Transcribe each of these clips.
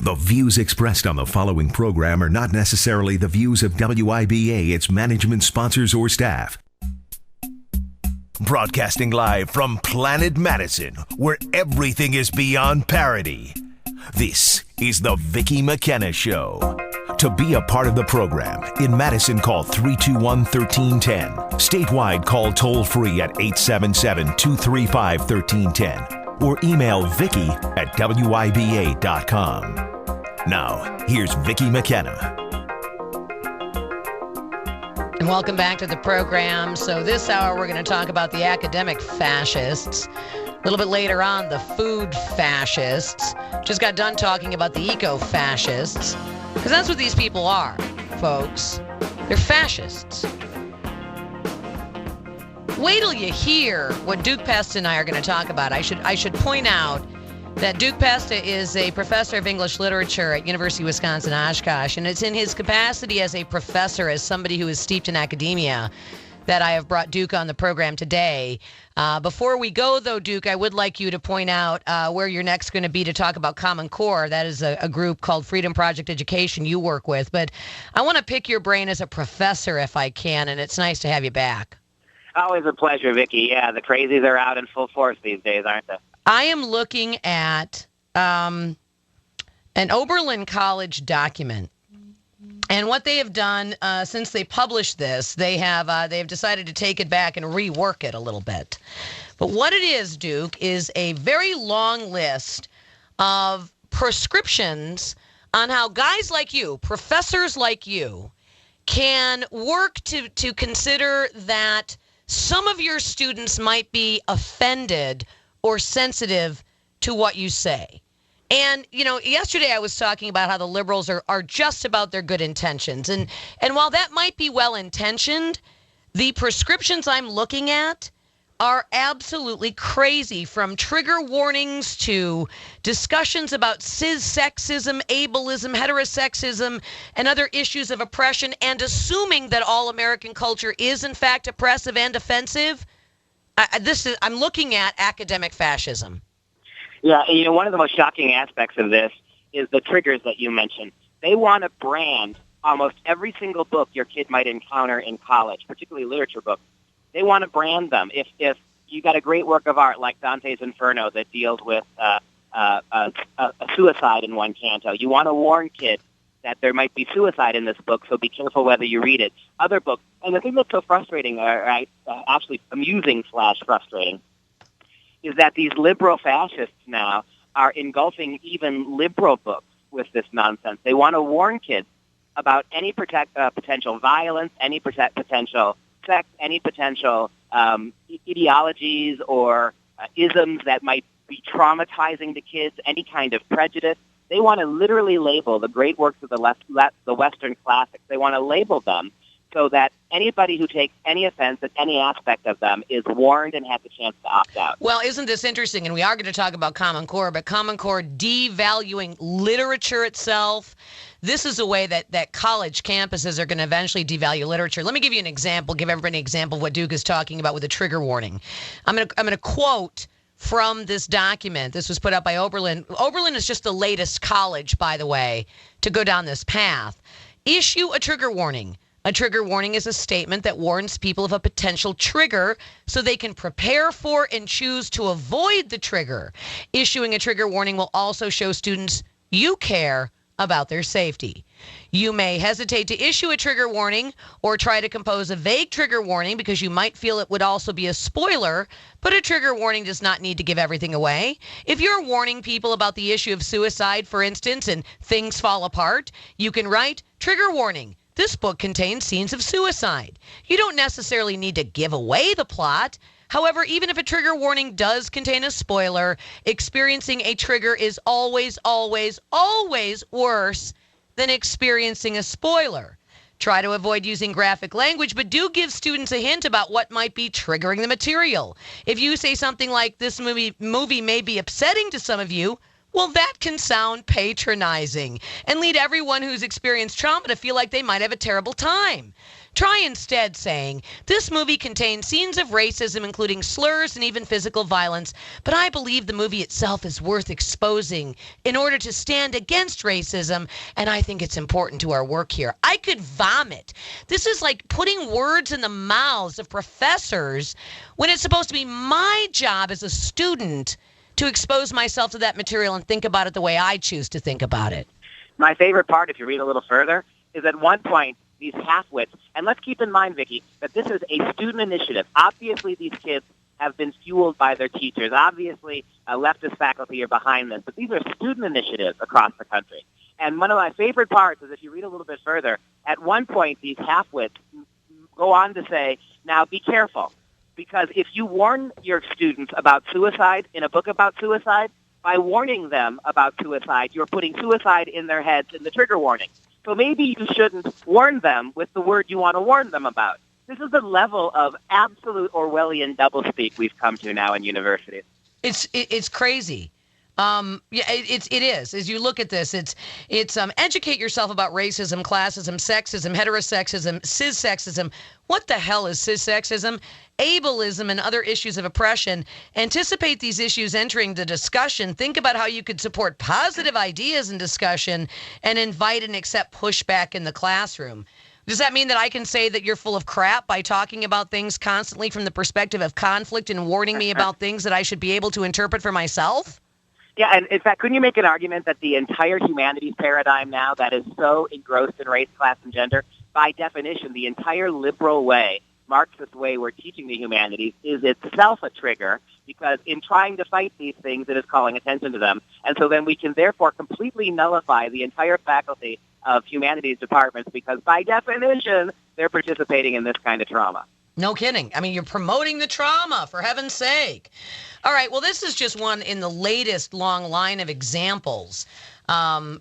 The views expressed on the following program are not necessarily the views of WIBA, its management, sponsors, or staff. Broadcasting live from Planet Madison, where everything is beyond parody. This is the Vicki Mckenna Show. To be a part of the program, in Madison, call 321-1310. Statewide, call toll-free at 877-235-1310. Or email Vicki at WIBA.com. Now, here's Vicki Mckenna. And welcome back to the program. So this hour, we're going to talk about the academic fascists. A little bit later on, the food fascists. Just got done talking about the eco-fascists. Because that's what these people are, folks. They're fascists. Wait till you hear what Duke Pesta and I are going to talk about. I should point out that Duke Pesta is a professor of English literature at University of Wisconsin-Oshkosh, and it's in his capacity as a professor, as somebody who is steeped in academia, that I have brought Duke on the program today. Before we go, though, Duke, I would like you to point out where you're next going to be to talk about Common Core. That is a group called Freedom Project Education you work with. But I want to pick your brain as a professor if I can, and it's nice to have you back. Always a pleasure, Vicki. Yeah, the crazies are out in full force these days, aren't they? I am looking at an Oberlin College document. And what they have done since they published this, they have decided to take it back and rework it a little bit. But what it is, Duke, is a very long list of prescriptions on how guys like you, professors like you, can work to consider that some of your students might be offended or sensitive to what you say. And, you know, yesterday I was talking about how the liberals are just about their good intentions. And while that might be well-intentioned, the prescriptions I'm looking at are absolutely crazy, from trigger warnings to discussions about cis-sexism, ableism, heterosexism, and other issues of oppression, and assuming that all American culture is, in fact, oppressive and offensive. I'm looking at academic fascism. Yeah, you know, one of the most shocking aspects of this is the triggers that you mentioned. They want to brand almost every single book your kid might encounter in college, particularly literature books. They want to brand them. If you got a great work of art like Dante's Inferno that deals with a suicide in one canto, you want to warn kids that there might be suicide in this book, so be careful whether you read it. Other books, and the thing that's so frustrating, actually amusing / frustrating, is that these liberal fascists now are engulfing even liberal books with this nonsense. They want to warn kids about any potential violence, any potential sex, any potential ideologies or isms that might be traumatizing to kids, any kind of prejudice. They want to literally label the great works of the Western classics. They want to label them so that anybody who takes any offense at any aspect of them is warned and has a chance to opt out. Well, isn't this interesting? And we are going to talk about Common Core, but Common Core devaluing literature itself. This is a way that college campuses are going to eventually devalue literature. Let me give you an example, give everybody an example of what Duke is talking about with a trigger warning. I'm going to quote from this document. This was put out by Oberlin. Oberlin is just the latest college, by the way, to go down this path. Issue a trigger warning. A trigger warning is a statement that warns people of a potential trigger so they can prepare for and choose to avoid the trigger. Issuing a trigger warning will also show students you care about their safety. You may hesitate to issue a trigger warning or try to compose a vague trigger warning because you might feel it would also be a spoiler, but a trigger warning does not need to give everything away. If you're warning people about the issue of suicide, for instance, and things fall apart, you can write, trigger warning. This book contains scenes of suicide. You don't necessarily need to give away the plot. However, even if a trigger warning does contain a spoiler, experiencing a trigger is always, always, always worse than experiencing a spoiler. Try to avoid using graphic language, but do give students a hint about what might be triggering the material. If you say something like, this movie may be upsetting to some of you, Well, that can sound patronizing and lead everyone who's experienced trauma to feel like they might have a terrible time. Try instead saying, this movie contains scenes of racism, including slurs and even physical violence, but I believe the movie itself is worth exposing in order to stand against racism, and I think it's important to our work here. I could vomit. This is like putting words in the mouths of professors when it's supposed to be my job as a student to expose myself to that material and think about it the way I choose to think about it. My favorite part, if you read a little further, is at one point, these half-wits, and let's keep in mind, Vicki, that this is a student initiative. Obviously, these kids have been fueled by their teachers. Obviously, leftist faculty are behind this, but these are student initiatives across the country. And one of my favorite parts is if you read a little bit further, at one point, these half-wits go on to say, now be careful. Because if you warn your students about suicide in a book about suicide, by warning them about suicide, you're putting suicide in their heads in the trigger warning. So maybe you shouldn't warn them with the word you want to warn them about. This is the level of absolute Orwellian doublespeak we've come to now in universities. It's crazy. It is. As you look at this, it's educate yourself about racism, classism, sexism, heterosexism, cissexism. What the hell is cissexism? Ableism and other issues of oppression. Anticipate these issues entering the discussion. Think about how you could support positive ideas in discussion and invite and accept pushback in the classroom. Does that mean that I can say that you're full of crap by talking about things constantly from the perspective of conflict and warning me about things that I should be able to interpret for myself? Yeah, and in fact, couldn't you make an argument that the entire humanities paradigm now that is so engrossed in race, class, and gender, by definition, the entire liberal way, Marxist way we're teaching the humanities is itself a trigger because in trying to fight these things, it is calling attention to them. And so then we can therefore completely nullify the entire faculty of humanities departments because by definition, they're participating in this kind of trauma. No kidding. I mean, you're promoting the trauma, for heaven's sake. All right, well, this is just one in the latest long line of examples, of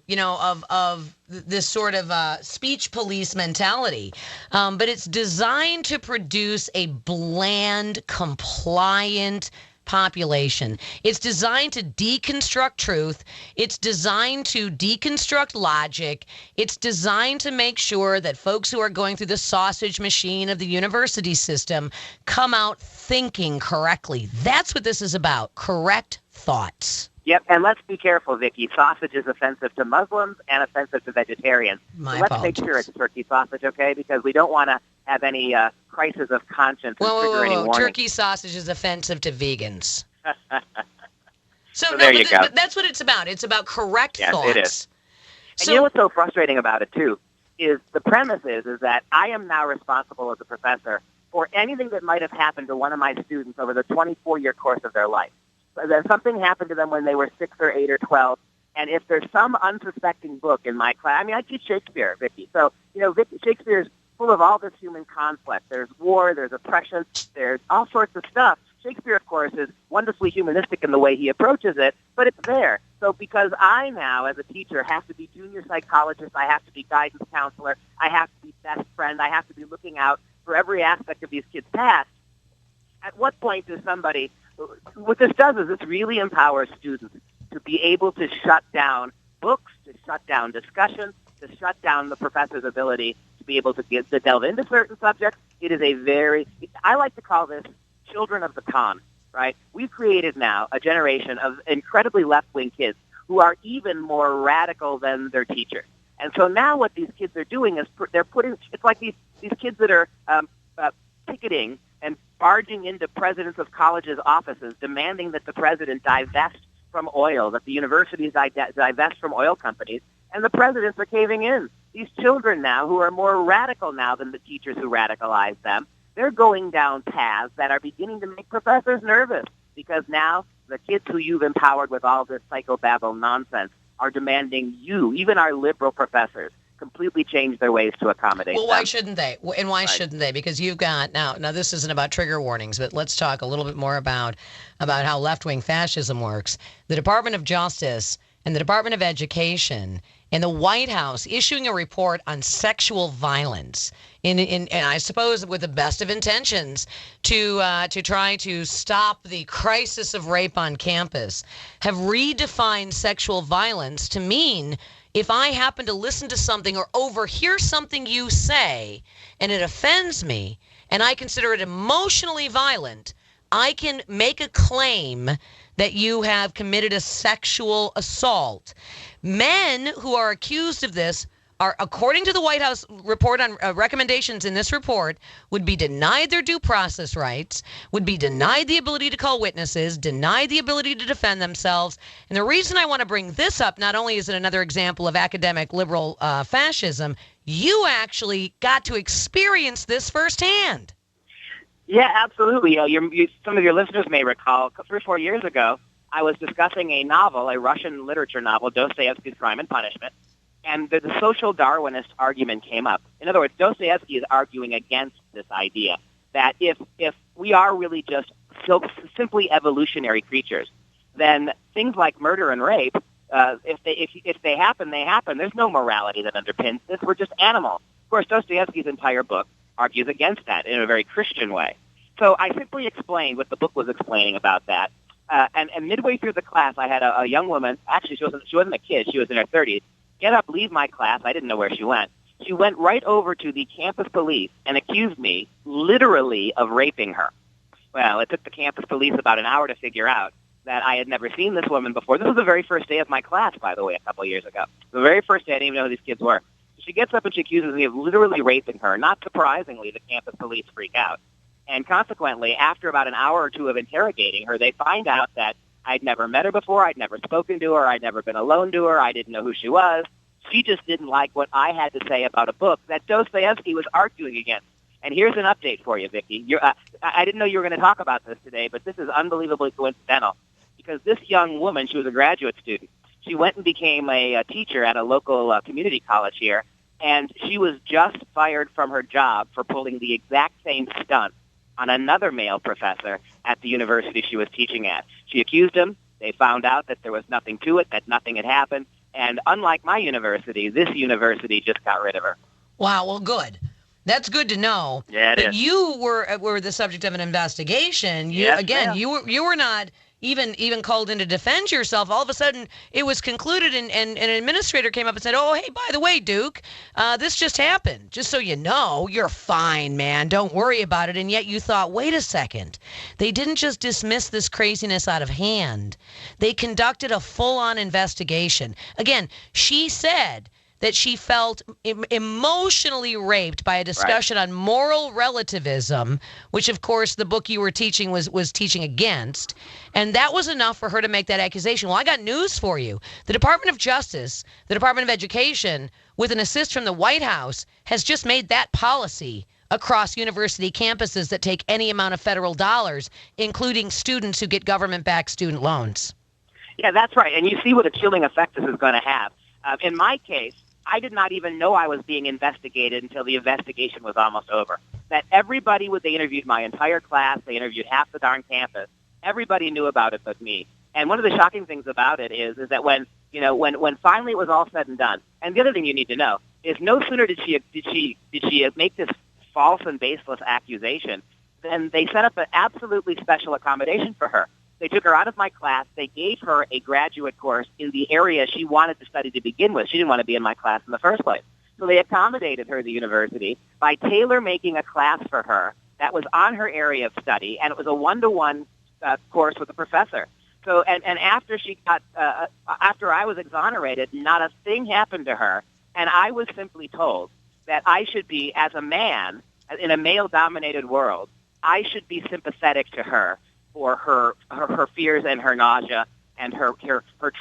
this sort of speech police mentality. But it's designed to produce a bland, compliant population. It's designed to deconstruct truth. It's designed to deconstruct logic. It's designed to make sure that folks who are going through the sausage machine of the university system come out thinking correctly. That's what this is about, correct thoughts. Yep, and let's be careful, Vicki. Sausage is offensive to Muslims and offensive to vegetarians. My so let's apologies. make sure it's turkey sausage, okay? Because we don't want to have any crisis of conscience and trigger any warning. Turkey sausage is offensive to vegans. So there you go. But that's what it's about. It's about correct thoughts. It is. And you know what's so frustrating about it, too, is the premise is that I am now responsible as a professor for anything that might have happened to one of my students over the 24-year course of their life. So that something happened to them when they were 6 or 8 or 12, and if there's some unsuspecting book in my class, I mean, I teach Shakespeare, Vicki. So, Shakespeare is full of all this human conflict. There's war, there's oppression, there's all sorts of stuff. Shakespeare, of course, is wonderfully humanistic in the way he approaches it, but it's there. So because I now, as a teacher, have to be junior psychologist, I have to be guidance counselor, I have to be best friend, I have to be looking out for every aspect of these kids' past, at what point does somebody... What this does is this really empowers students to be able to shut down books, to shut down discussion, to shut down the professor's ability to be able to delve into certain subjects. It is I like to call this children of the con, right? We've created now a generation of incredibly left-wing kids who are even more radical than their teachers. And so now what these kids are doing is it's like these kids that are picketing and barging into presidents of colleges' offices, demanding that the president divest from oil, that the universities divest from oil companies, and the presidents are caving in. These children now, who are more radical now than the teachers who radicalized them, they're going down paths that are beginning to make professors nervous, because now the kids who you've empowered with all this psychobabble nonsense are demanding you, even our liberal professors, completely change their ways to accommodate them. Well, why shouldn't they? And why shouldn't they? Because you've got, now this isn't about trigger warnings, but let's talk a little bit more about how left-wing fascism works. The Department of Justice and the Department of Education and the White House issuing a report on sexual violence, and I suppose with the best of intentions to try to stop the crisis of rape on campus, have redefined sexual violence to mean if I happen to listen to something or overhear something you say and it offends me and I consider it emotionally violent, I can make a claim that you have committed a sexual assault. Men who are accused of this are, according to the White House report on recommendations in this report, would be denied their due process rights, would be denied the ability to call witnesses, denied the ability to defend themselves. And the reason I want to bring this up, not only is it another example of academic liberal fascism, you actually got to experience this firsthand. Yeah, absolutely. Some of your listeners may recall 3 or 4 years ago, I was discussing a novel, a Russian literature novel, Dostoevsky's Crime and Punishment, and the social Darwinist argument came up. In other words, Dostoevsky is arguing against this idea that if we are really just simply evolutionary creatures, then things like murder and rape, if they happen, they happen. There's no morality that underpins this. We're just animals. Of course, Dostoevsky's entire book argues against that in a very Christian way. So I simply explained what the book was explaining about that. And midway through the class, I had a young woman. Actually, she wasn't a kid. She was in her 30s. Get up, leave my class. I didn't know where she went. She went right over to the campus police and accused me literally of raping her. Well, it took the campus police about an hour to figure out that I had never seen this woman before. This was the very first day of my class, by the way, a couple of years ago. The very first day, I didn't even know who these kids were. She gets up and she accuses me of literally raping her. Not surprisingly, the campus police freak out. And consequently, after about an hour or two of interrogating her, they find out that I'd never met her before, I'd never spoken to her, I'd never been alone to her, I didn't know who she was. She just didn't like what I had to say about a book that Dostoevsky was arguing against. And here's an update for you, Vicki. I didn't know you were going to talk about this today, but this is unbelievably coincidental. Because this young woman, she was a graduate student, she went and became a teacher at a local community college here, and she was just fired from her job for pulling the exact same stunt on another male professor at the university she was teaching at. She accused him. They found out that there was nothing to it, that nothing had happened. And unlike my university, this university just got rid of her. Wow, well, good. That's good to know. Yeah, it is. You were the subject of an investigation. Yes, you were not even called in to defend yourself. All of a sudden, it was concluded, and an administrator came up and said, "Oh, hey, by the way, Duke, this just happened. Just so you know, you're fine, man. Don't worry about it." And yet you thought, wait a second. They didn't just dismiss this craziness out of hand. They conducted a full-on investigation. Again, she said that she felt emotionally raped by a discussion on moral relativism, which, of course, the book you were teaching was teaching against. And that was enough for her to make that accusation. Well, I got news for you. The Department of Justice, the Department of Education, with an assist from the White House, has just made that policy across university campuses that take any amount of federal dollars, including students who get government-backed student loans. Yeah, that's right. And you see what a chilling effect this is going to have. In my case, I did not even know I was being investigated until the investigation was almost over. That everybody, they interviewed my entire class, they interviewed half the darn campus. Everybody knew about it but me. And one of the shocking things about it is that when finally it was all said and done, and the other thing you need to know is no sooner did she make this false and baseless accusation, then they set up an absolutely special accommodation for her. They took her out of my class. They gave her a graduate course in the area she wanted to study to begin with. She didn't want to be in my class in the first place. So they accommodated her at the university by tailor-making a class for her that was on her area of study, and it was a one-to-one course with a professor. So, and after after I was exonerated, not a thing happened to her, and I was simply told that I should be, as a man, in a male-dominated world, I should be sympathetic to her for her fears and her nausea and her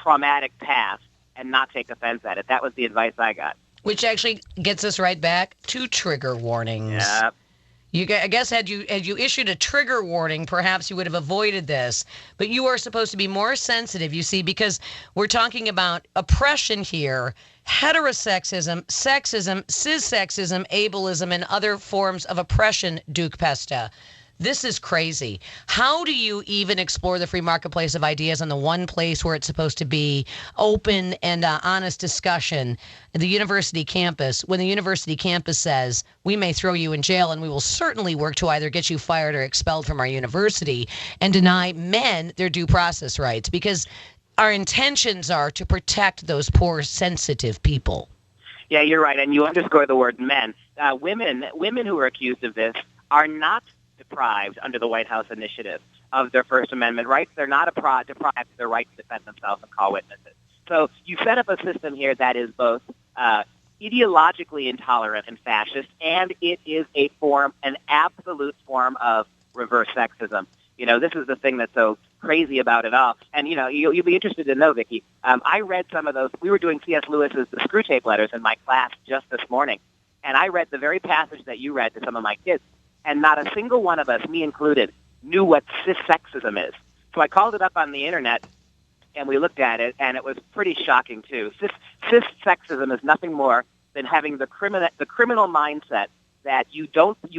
traumatic past, and not take offense at it. That was the advice I got. Which actually gets us right back to trigger warnings. Yep. I guess had you issued a trigger warning, perhaps you would have avoided this. But you are supposed to be more sensitive, you see, because we're talking about oppression here, heterosexism, sexism, cissexism, ableism, and other forms of oppression, Duke Pesta. This is crazy. How do you even explore the free marketplace of ideas on the one place where it's supposed to be open and honest discussion, the university campus, when the university campus says, we may throw you in jail and we will certainly work to either get you fired or expelled from our university, and deny men their due process rights, because our intentions are to protect those poor, sensitive people. Yeah, you're right, and you underscore the word men. Women who are accused of this are not deprived under the White House initiative of their First Amendment rights. They're not deprived of their right to defend themselves and call witnesses. So you set up a system here that is both ideologically intolerant and fascist, and it is an absolute form of reverse sexism. This is the thing that's so crazy about it all. And, you'll be interested to know, Vicki, I read some of those. We were doing C.S. Lewis's The Screwtape Letters in my class just this morning, and I read the very passage that you read to some of my kids. And not a single one of us, me included, knew what cis-sexism is. So I called it up on the Internet, and we looked at it, and it was pretty shocking, too. Cis-sexism is nothing more than having the criminal mindset that you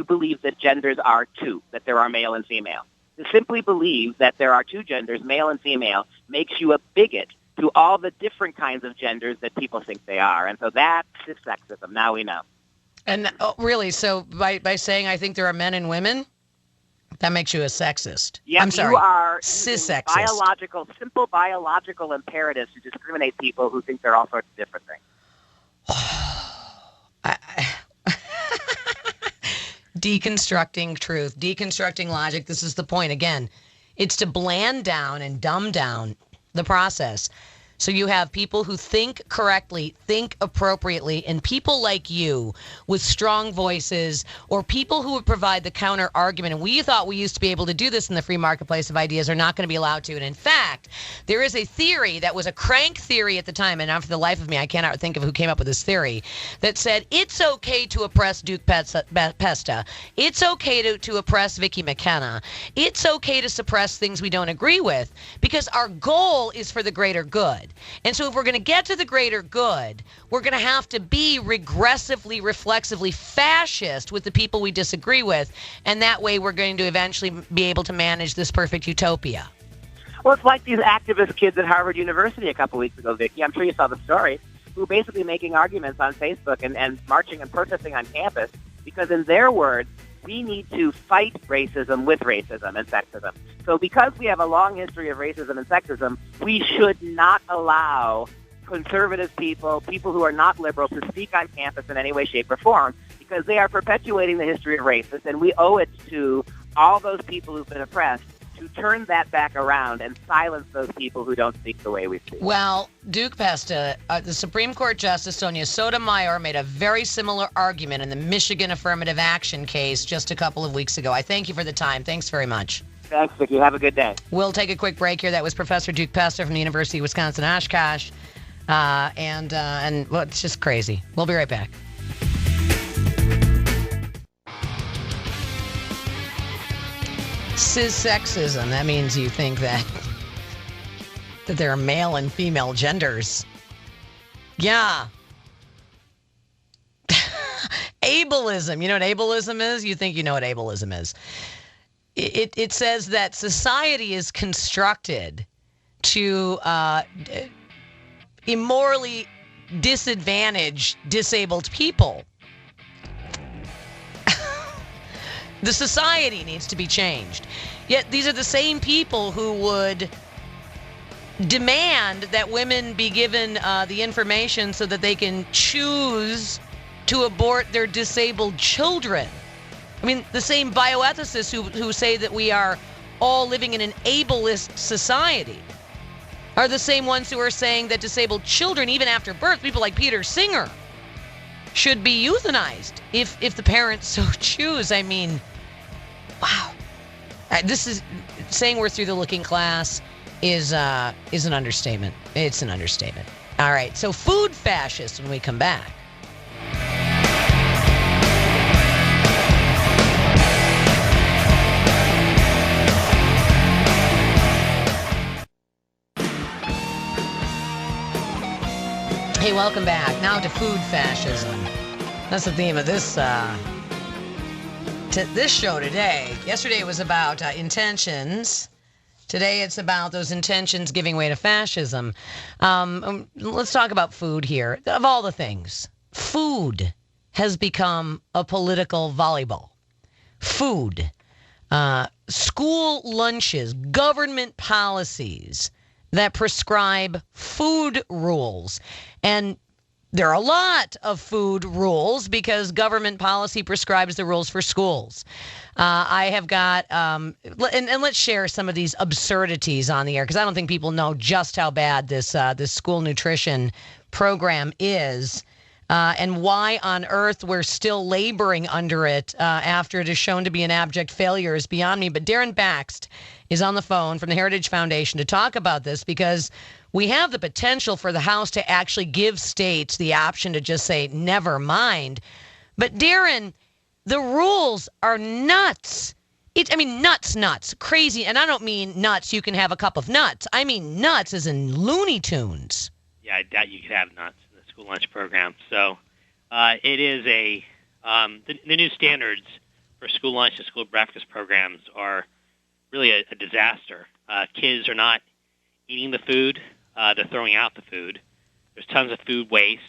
believe that genders are two, that there are male and female. To simply believe that there are two genders, male and female, makes you a bigot to all the different kinds of genders that people think they are. And so that's cis-sexism. Now we know. And really, so by saying I think there are men and women, that makes you a sexist. Yes, I'm sorry, you are cis-sexist. Simple biological imperatives to discriminate people who think they're all sorts of different things. Deconstructing truth, deconstructing logic. This is the point. Again, it's to bland down and dumb down the process. So you have people who think correctly, think appropriately, and people like you with strong voices, or people who would provide the counter argument. And we thought we used to be able to do this in the free marketplace of ideas, are not going to be allowed to. And in fact, there is a theory that was a crank theory at the time, and now for the life of me, I cannot think of who came up with this theory, that said it's okay to oppress Duke Pesta. It's okay to oppress Vicki Mckenna. It's okay to suppress things we don't agree with, because our goal is for the greater good. And so if we're going to get to the greater good, we're going to have to be regressively, reflexively fascist with the people we disagree with. And that way we're going to eventually be able to manage this perfect utopia. Well, it's like these activist kids at Harvard University a couple weeks ago, Vicki. I'm sure you saw the story, who were basically making arguments on Facebook and marching and protesting on campus because, in their words, we need to fight racism with racism and sexism. So because we have a long history of racism and sexism, we should not allow conservative people who are not liberal, to speak on campus in any way, shape, or form, because they are perpetuating the history of racism, and we owe it to all those people who've been oppressed to turn that back around and silence those people who don't speak the way we speak. Well, Duke Pesta, the Supreme Court Justice Sonia Sotomayor made a very similar argument in the Michigan affirmative action case just a couple of weeks ago. I thank you for the time. Thanks very much. Thanks, Vicki. Have a good day. We'll take a quick break here. That was Professor Duke Pesta from the University of Wisconsin-Oshkosh. And well, it's just crazy. We'll be right back. Cis-sexism, that means you think that there are male and female genders. Yeah. Ableism. You know what ableism is? You think you know what ableism is. It says that society is constructed to immorally disadvantage disabled people. The society needs to be changed. Yet these are the same people who would demand that women be given the information so that they can choose to abort their disabled children. I mean, the same bioethicists who say that we are all living in an ableist society are the same ones who are saying that disabled children, even after birth, people like Peter Singer, should be euthanized if the parents so choose. I mean, wow. This is saying we're through the looking class is an understatement. It's an understatement. All right, so food fascists when we come back. Hey, welcome back. Now to food fascism. That's the theme of this to this show today. Yesterday it was about intentions. Today it's about those intentions giving way to fascism. Let's talk about food here. Of all the things, food has become a political volleyball. Food, school lunches, government policies that prescribe food rules. And there are a lot of food rules because government policy prescribes the rules for schools. I have got, and let's share some of these absurdities on the air because I don't think people know just how bad this school nutrition program is and why on earth we're still laboring under it after it is shown to be an abject failure is beyond me. But Darren Baxt is on the phone from the Heritage Foundation to talk about this because we have the potential for the House to actually give states the option to just say, never mind. But Darren, the rules are nuts. Nuts, crazy. And I don't mean nuts, you can have a cup of nuts. I mean nuts as in Looney Tunes. Yeah, I doubt you could have nuts in the school lunch program. So it is the new standards for school lunch and school breakfast programs are really a disaster. Kids are not eating the food. They're throwing out the food. There's tons of food waste.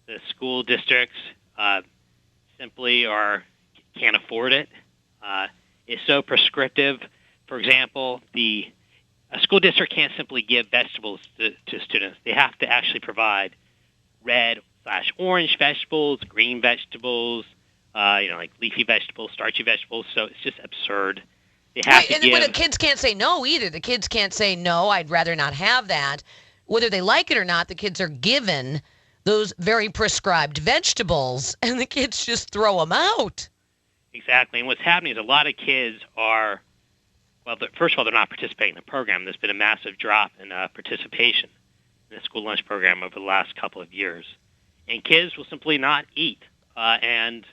The school districts simply can't afford it. It's so prescriptive. For example, a school district can't simply give vegetables to students. They have to actually provide red/orange vegetables, green vegetables, like leafy vegetables, starchy vegetables. So it's just absurd. They have to give. But the kids can't say no either. The kids can't say no. I'd rather not have that. Whether they like it or not, the kids are given those very prescribed vegetables, and the kids just throw them out. Exactly. And what's happening is a lot of kids are, first of all, they're not participating in the program. There's been a massive drop in participation in the school lunch program over the last couple of years. And kids will simply not eat. And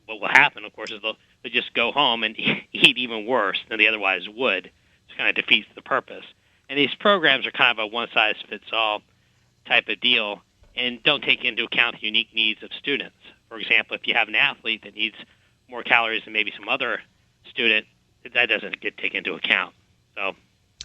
what will happen, of course, is they'll just go home and eat even worse than they otherwise would. It kind of defeats the purpose. And these programs are kind of a one-size-fits-all type of deal and don't take into account the unique needs of students. For example, if you have an athlete that needs more calories than maybe some other student, that doesn't get taken into account. So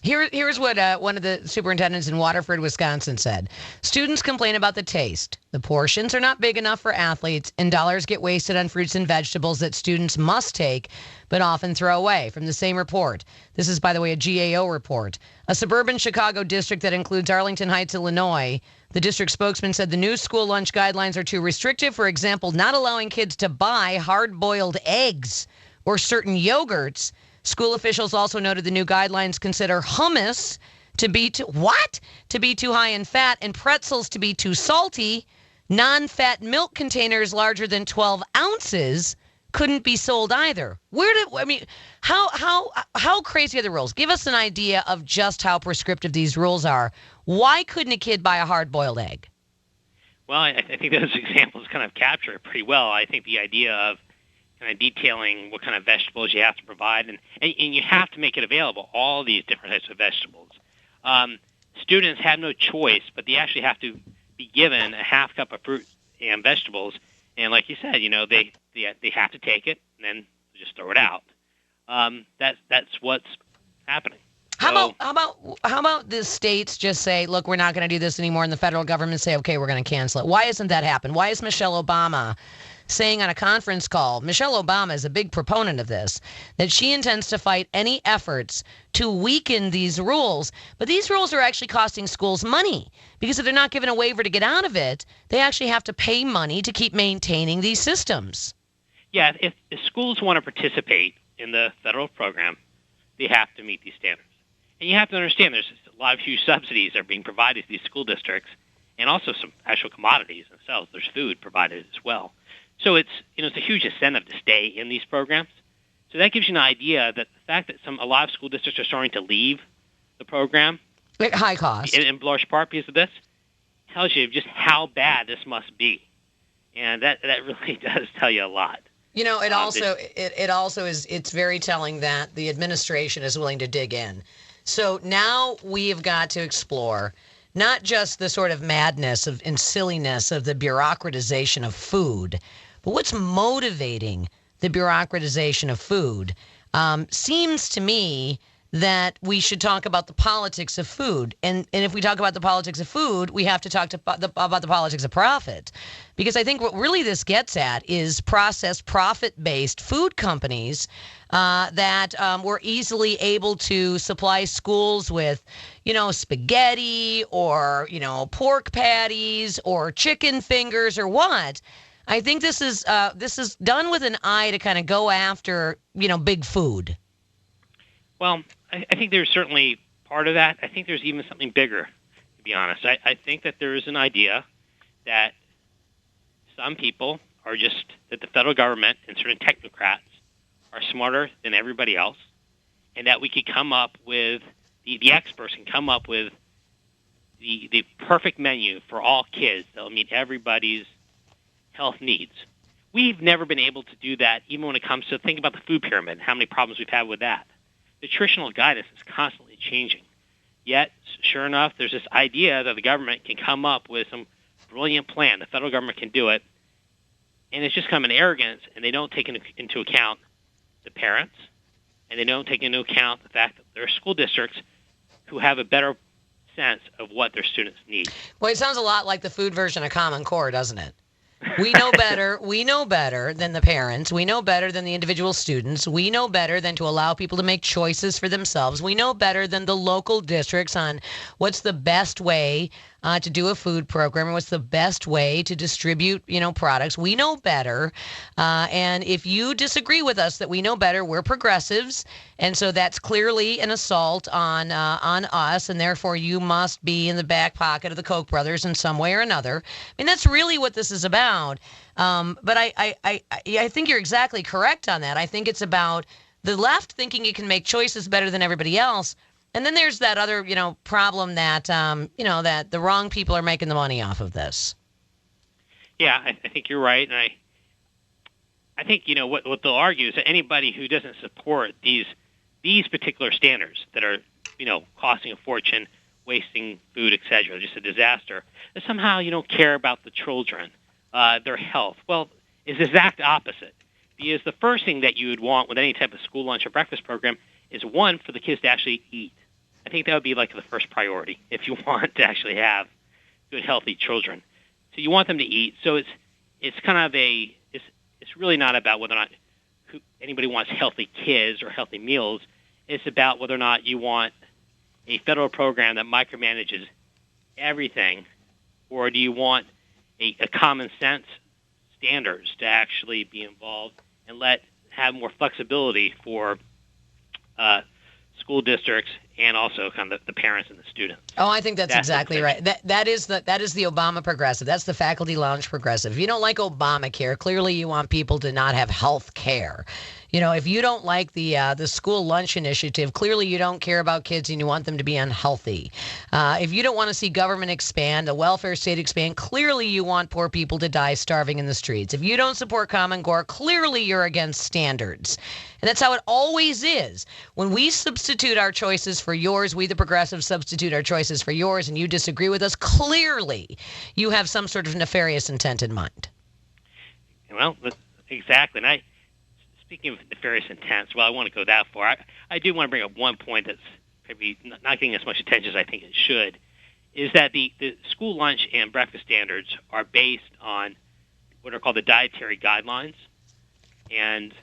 here's what one of the superintendents in Waterford, Wisconsin said. Students complain about the taste. The portions are not big enough for athletes, and dollars get wasted on fruits and vegetables that students must take but often throw away. From the same report. This is, by the way, a GAO report. A suburban Chicago district that includes Arlington Heights, Illinois. The district spokesman said the new school lunch guidelines are too restrictive. For example, not allowing kids to buy hard-boiled eggs or certain yogurts. School officials also noted the new guidelines consider hummus to be too high in fat and pretzels to be too salty. Non-fat milk containers larger than 12 ounces couldn't be sold either. How crazy are the rules? Give us an idea of just how prescriptive these rules are. Why couldn't a kid buy a hard-boiled egg? Well, I think those examples kind of capture it pretty well. I think the idea of kind of detailing what kind of vegetables you have to provide, and you have to make it available, all these different types of vegetables. Students have no choice, but they actually have to be given a half cup of fruit and vegetables, and like you said, they have to take it and then just throw it out. That's what's happening. How about the states just say, look, we're not going to do this anymore, and the federal government say, okay, we're going to cancel it? Why hasn't that happened? Why is Michelle Obama saying on a conference call, Michelle Obama is a big proponent of this, that she intends to fight any efforts to weaken these rules. But these rules are actually costing schools money because if they're not given a waiver to get out of it, they actually have to pay money to keep maintaining these systems. Yeah, if schools want to participate in the federal program, they have to meet these standards. And you have to understand there's a lot of huge subsidies that are being provided to these school districts and also some actual commodities themselves. There's food provided as well. So it's a huge incentive to stay in these programs. So that gives you an idea that the fact that a lot of school districts are starting to leave the program at high cost, in large part because of this, tells you just how bad this must be, and that really does tell you a lot. It also is. It's very telling that the administration is willing to dig in. So now we have got to explore not just the sort of madness and silliness of the bureaucratization of food, but what's motivating the bureaucratization of food. Seems to me that we should talk about the politics of food. And if we talk about the politics of food, we have to talk about the politics of profit. Because I think what really this gets at is processed, profit-based food companies that were easily able to supply schools with, spaghetti or, pork patties or chicken fingers or what. I think this is done with an eye to kind of go after, big food. Well, I think there's certainly part of that. I think there's even something bigger, to be honest. I think that there is an idea that some people are just, that the federal government and certain technocrats are smarter than everybody else, and that we could come up with, the experts can come up with the perfect menu for all kids that will meet everybody's health needs. We've never been able to do that, even when it comes to think about the food pyramid, how many problems we've had with that. Nutritional guidance is constantly changing. Yet, sure enough, there's this idea that the government can come up with some brilliant plan. The federal government can do it. And it's just come in arrogance, and they don't take into account the parents, and they don't take into account the fact that there are school districts who have a better sense of what their students need. Well, it sounds a lot like the food version of Common Core, doesn't it? We know better. We know better than the parents. We know better than the individual students. We know better than to allow people to make choices for themselves. We know better than the local districts on what's the best way to do a food program, or what's the best way to distribute, products. We know better. And if you disagree with us that we know better, we're progressives. And so that's clearly an assault on us. And therefore, you must be in the back pocket of the Koch brothers in some way or another. I mean, that's really what this is about. But I think you're exactly correct on that. I think it's about the left thinking it can make choices better than everybody else. And then there's that other, problem that, that the wrong people are making the money off of this. Yeah, I think you're right. And I think, what they'll argue is that anybody who doesn't support these particular standards that are, costing a fortune, wasting food, et cetera, just a disaster, that somehow you don't care about the children, their health. Well, it's the exact opposite. Because the first thing that you would want with any type of school lunch or breakfast program is, one, for the kids to actually eat. I think that would be like the first priority if you want to actually have good, healthy children. So you want them to eat. So it's kind of it's really not about whether or not anybody wants healthy kids or healthy meals. It's about whether or not you want a federal program that micromanages everything, or do you want a common sense standards to actually be involved and have more flexibility for school districts and also kind of the parents and the students. Oh, I think that's exactly right. That is the Obama progressive. That's the faculty lounge progressive. If you don't like Obamacare, clearly you want people to not have health care. If you don't like the school lunch initiative, clearly you don't care about kids and you want them to be unhealthy. If you don't want to see government expand, the welfare state expand, clearly you want poor people to die starving in the streets. If you don't support Common Core, clearly you're against standards. And that's how it always is. When we substitute our choices for yours, we the progressives substitute our choices for yours, and you disagree with us, clearly you have some sort of nefarious intent in mind. Well, exactly. And speaking of nefarious intents, well, I want to go that far. I do want to bring up one point that's maybe not getting as much attention as I think it should, is that the school lunch and breakfast standards are based on what are called the dietary guidelines, and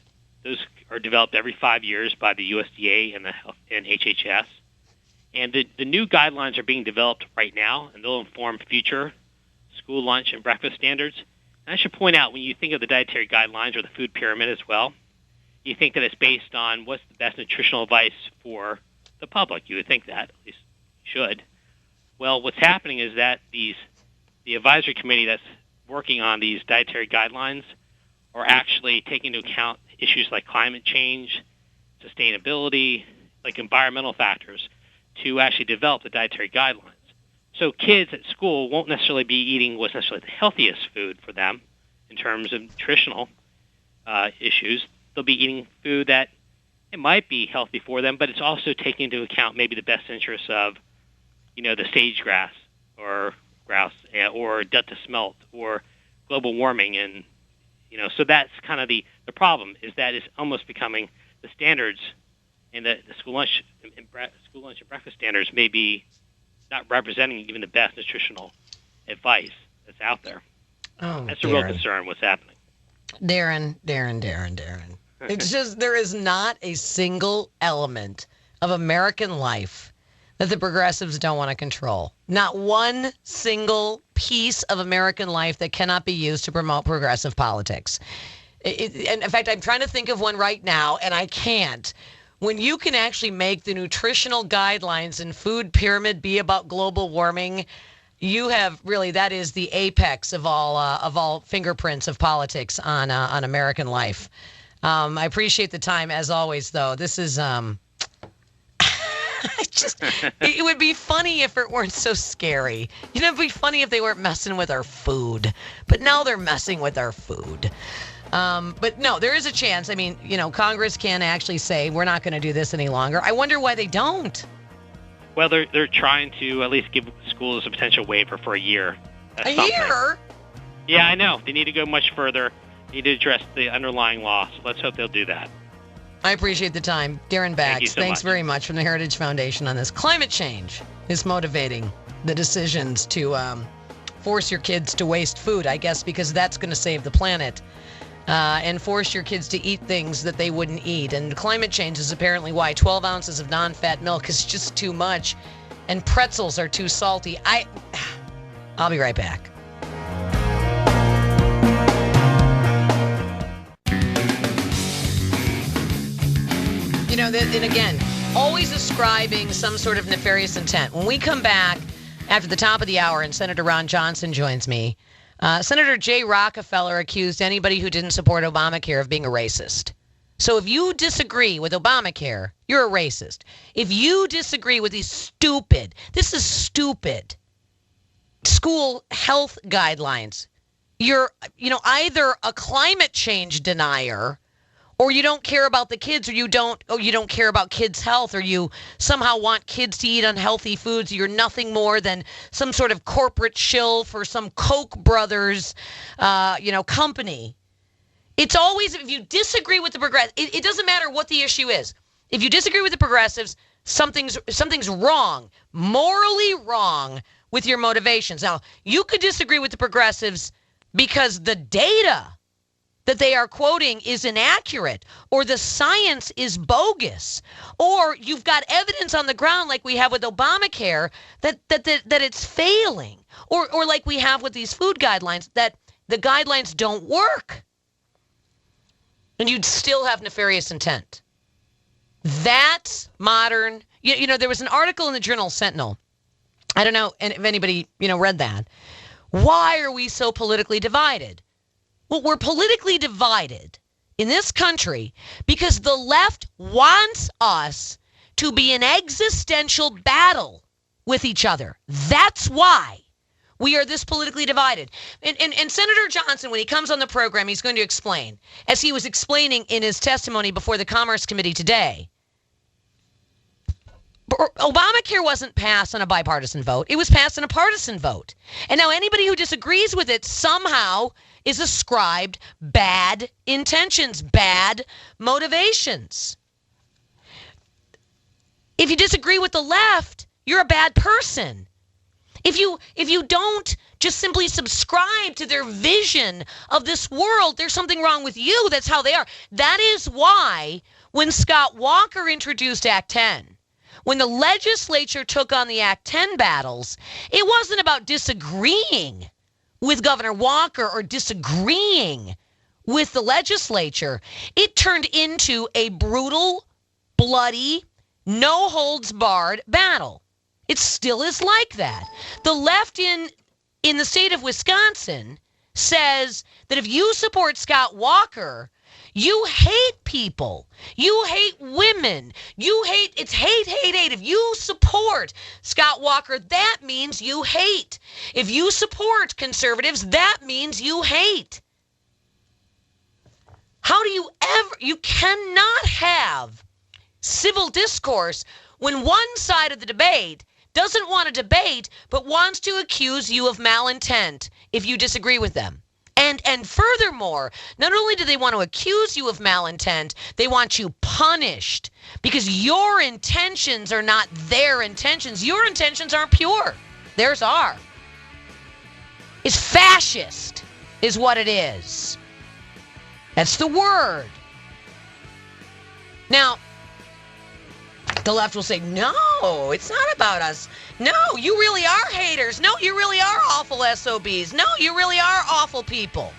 those are developed every 5 years by the USDA and HHS. And the new guidelines are being developed right now, and they'll inform future school lunch and breakfast standards. And I should point out, when you think of the dietary guidelines or the food pyramid as well, you think that it's based on what's the best nutritional advice for the public. You would think that, at least you should. Well, what's happening is that the advisory committee that's working on these dietary guidelines are actually taking into account issues like climate change, sustainability, like environmental factors, to actually develop the dietary guidelines. So kids at school won't necessarily be eating what's necessarily the healthiest food for them in terms of nutritional issues. They'll be eating food that it might be healthy for them, but it's also taking into account maybe the best interests of, the sage grass or grouse or duck to smelt or global warming and So that's kind of the problem, is that it's almost becoming the standards, and the school lunch and breakfast standards may be not representing even the best nutritional advice that's out there. Oh, that's a real concern, what's happening. Darren. It's just, there is not a single element of American life that the progressives don't want to control. Not one single piece of American life that cannot be used to promote progressive politics. And in fact, I'm trying to think of one right now, and I can't. When you can actually make the nutritional guidelines and food pyramid be about global warming, you have really, that is the apex of all fingerprints of politics on American life. I appreciate the time as always, though. This is it would be funny if it weren't so scary. It'd be funny if they weren't messing with our food, but now they're messing with our food. But no, there is a chance. I mean, Congress can actually say we're not going to do this any longer. I wonder why they don't. Well, they're trying to at least give schools a potential waiver for a year. A year? Yeah, I know. They need to go much further. They need to address the underlying law. So let's hope they'll do that. I appreciate the time. Darren Bax, thanks very much from the Heritage Foundation on this. Climate change is motivating the decisions to force your kids to waste food, I guess, because that's going to save the planet. And force your kids to eat things that they wouldn't eat. And climate change is apparently why 12 ounces of non-fat milk is just too much, and pretzels are too salty. I'll be right back. And again, always ascribing some sort of nefarious intent. When we come back after the top of the hour and Senator Ron Johnson joins me, Senator Jay Rockefeller accused anybody who didn't support Obamacare of being a racist. So if you disagree with Obamacare, you're a racist. If you disagree with these stupid school health guidelines, you're, either a climate change denier, or you don't care about the kids, or you don't care about kids' health, or you somehow want kids to eat unhealthy foods. You're nothing more than some sort of corporate shill for some Koch brothers, company. It's always, if you disagree with the progressives, it doesn't matter what the issue is. If you disagree with the progressives, something's wrong, morally wrong with your motivations. Now, you could disagree with the progressives because the data that they are quoting is inaccurate, or the science is bogus, or you've got evidence on the ground like we have with Obamacare that it's failing, or like we have with these food guidelines, that the guidelines don't work. And you'd still have nefarious intent. That's modern. There was an article in the journal Sentinel. I don't know if anybody, read that. Why are we so politically divided? Well, we're politically divided in this country because the left wants us to be in existential battle with each other. That's why we are this politically divided. And Senator Johnson, when he comes on the program, he's going to explain, as he was explaining in his testimony before the Commerce Committee today, Obamacare wasn't passed on a bipartisan vote. It was passed on a partisan vote. And now anybody who disagrees with it somehow is ascribed bad intentions, bad motivations. If you disagree with the left, you're a bad person. If you don't just simply subscribe to their vision of this world, there's something wrong with you. That's how they are. That is why when Scott Walker introduced Act 10, when the legislature took on the Act 10 battles, it wasn't about disagreeing with Governor Walker or disagreeing with the legislature. It turned into a brutal, bloody, no-holds-barred battle. It still is like that. The left in the state of Wisconsin says that if you support Scott Walker, you hate people. You hate women. It's hate. If you support Scott Walker, that means you hate. If you support conservatives, that means you hate. How do you cannot have civil discourse when one side of the debate doesn't want to debate, but wants to accuse you of malintent if you disagree with them. And furthermore, not only do they want to accuse you of malintent, they want you punished because your intentions are not their intentions. Your intentions aren't pure. Theirs are. It's fascist is what it is. That's the word. Now, the left will say, no, it's not about us. No, you really are haters. No, you really are awful SOBs. No, you really are awful people.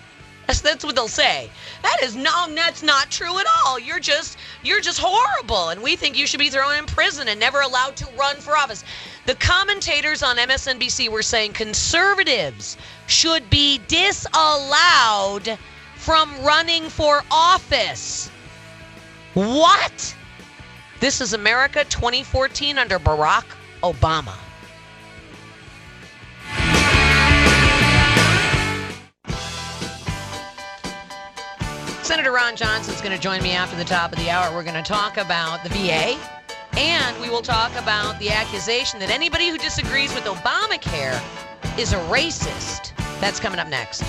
That's what they'll say. That's not true at all. You're just horrible, and we think you should be thrown in prison and never allowed to run for office. The commentators on MSNBC were saying conservatives should be disallowed from running for office. What? This is America 2014 under Barack Obama. Senator Ron Johnson's going to join me after the top of the hour. We're going to talk about the VA, and we will talk about the accusation that anybody who disagrees with Obamacare is a racist. That's coming up next.